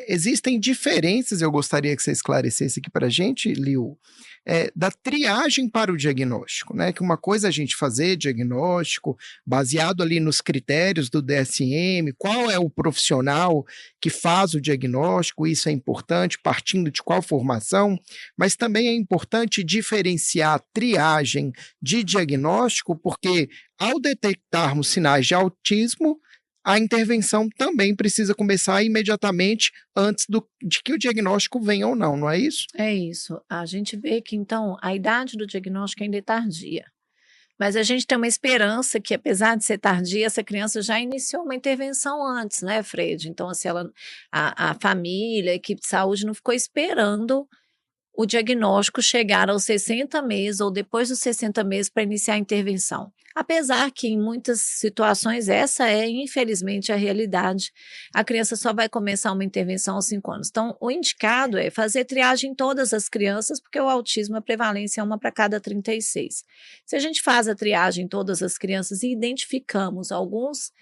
existem diferenças, eu gostaria que você esclarecesse aqui para a gente, Liu, da triagem para o diagnóstico, né? Que uma coisa é a gente fazer diagnóstico baseado ali nos critérios do DSM, qual é o profissional que faz o diagnóstico, isso é importante, partindo de qual formação, mas também é importante diferenciar triagem de diagnóstico, porque ao detectarmos sinais de autismo, a intervenção também precisa começar imediatamente antes de que o diagnóstico venha ou não, não é isso? É isso. A gente vê que, então, a idade do diagnóstico ainda é tardia. Mas a gente tem uma esperança que, apesar de ser tardia, essa criança já iniciou uma intervenção antes, né, Fred? Então, assim, a família, a equipe de saúde não ficou esperando o diagnóstico chegar aos 60 meses ou depois dos 60 meses para iniciar a intervenção. Apesar que em muitas situações essa é, infelizmente, a realidade. A criança só vai começar uma intervenção aos 5 anos. Então, o indicado é fazer triagem em todas as crianças, porque o autismo, a prevalência é 1 para cada 36. Se a gente faz a triagem em todas as crianças e identificamos alguns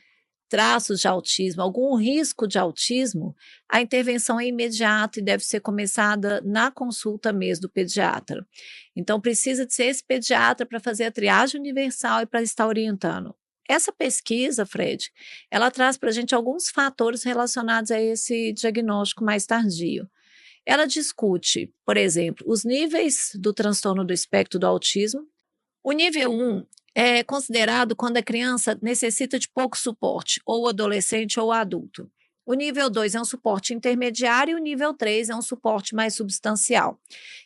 traços de autismo, algum risco de autismo, a intervenção é imediata e deve ser começada na consulta mesmo do pediatra. Então, precisa de ser esse pediatra para fazer a triagem universal e para estar orientando. Essa pesquisa, Fred, ela traz para a gente alguns fatores relacionados a esse diagnóstico mais tardio. Ela discute, por exemplo, os níveis do transtorno do espectro do autismo. O nível 1 é considerado quando a criança necessita de pouco suporte, ou adolescente ou adulto. O nível 2 é um suporte intermediário e o nível 3 é um suporte mais substancial.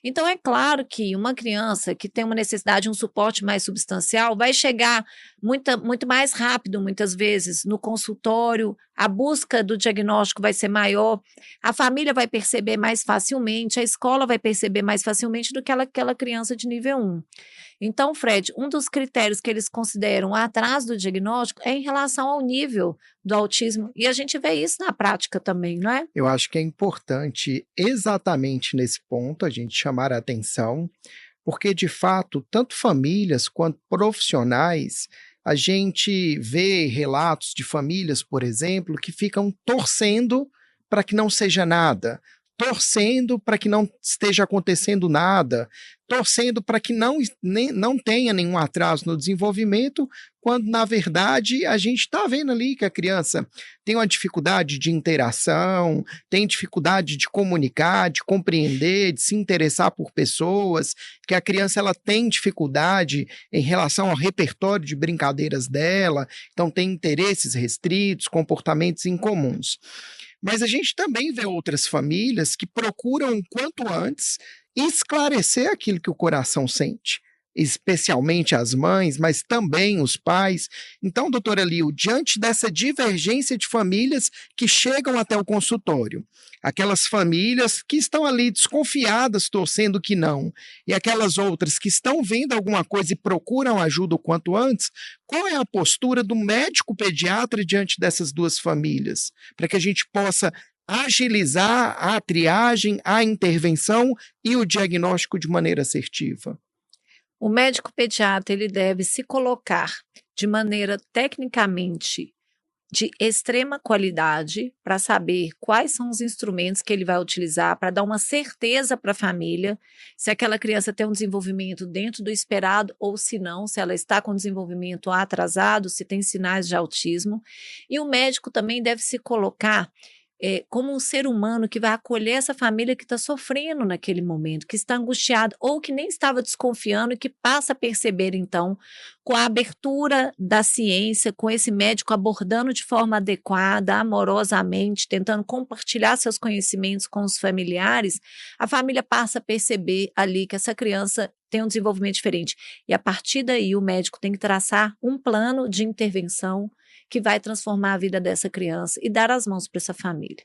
Então, é claro que uma criança que tem uma necessidade de um suporte mais substancial vai chegar muito mais rápido, muitas vezes, no consultório, a busca do diagnóstico vai ser maior, a família vai perceber mais facilmente, a escola vai perceber mais facilmente do que aquela criança de nível 1. Então, Fred, um dos critérios que eles consideram atrás do diagnóstico é em relação ao nível do autismo, e a gente vê isso na prática também, não é? Eu acho que é importante, exatamente nesse ponto, a gente chamar a atenção, porque, de fato, tanto famílias quanto profissionais, a gente vê relatos de famílias, por exemplo, que ficam torcendo para que não seja nada, torcendo para que não esteja acontecendo nada, torcendo para que não tenha nenhum atraso no desenvolvimento, quando, na verdade, a gente está vendo ali que a criança tem uma dificuldade de interação, tem dificuldade de comunicar, de compreender, de se interessar por pessoas, que a criança ela tem dificuldade em relação ao repertório de brincadeiras dela, então tem interesses restritos, comportamentos incomuns. Mas a gente também vê outras famílias que procuram o quanto antes esclarecer aquilo que o coração sente, especialmente as mães, mas também os pais. Então, doutora Liu, diante dessa divergência de famílias que chegam até o consultório, aquelas famílias que estão ali desconfiadas, torcendo que não, e aquelas outras que estão vendo alguma coisa e procuram ajuda o quanto antes, qual é a postura do médico pediatra diante dessas duas famílias? Para que a gente possa agilizar a triagem, a intervenção e o diagnóstico de maneira assertiva. O médico pediatra ele deve se colocar de maneira tecnicamente de extrema qualidade para saber quais são os instrumentos que ele vai utilizar para dar uma certeza para a família se aquela criança tem um desenvolvimento dentro do esperado ou se não, se ela está com desenvolvimento atrasado, se tem sinais de autismo. E o médico também deve se colocar como um ser humano que vai acolher essa família que está sofrendo naquele momento, que está angustiada ou que nem estava desconfiando e que passa a perceber, então, com a abertura da ciência, com esse médico abordando de forma adequada, amorosamente, tentando compartilhar seus conhecimentos com os familiares, a família passa a perceber ali que essa criança tem um desenvolvimento diferente. E a partir daí o médico tem que traçar um plano de intervenção que vai transformar a vida dessa criança e dar as mãos para essa família.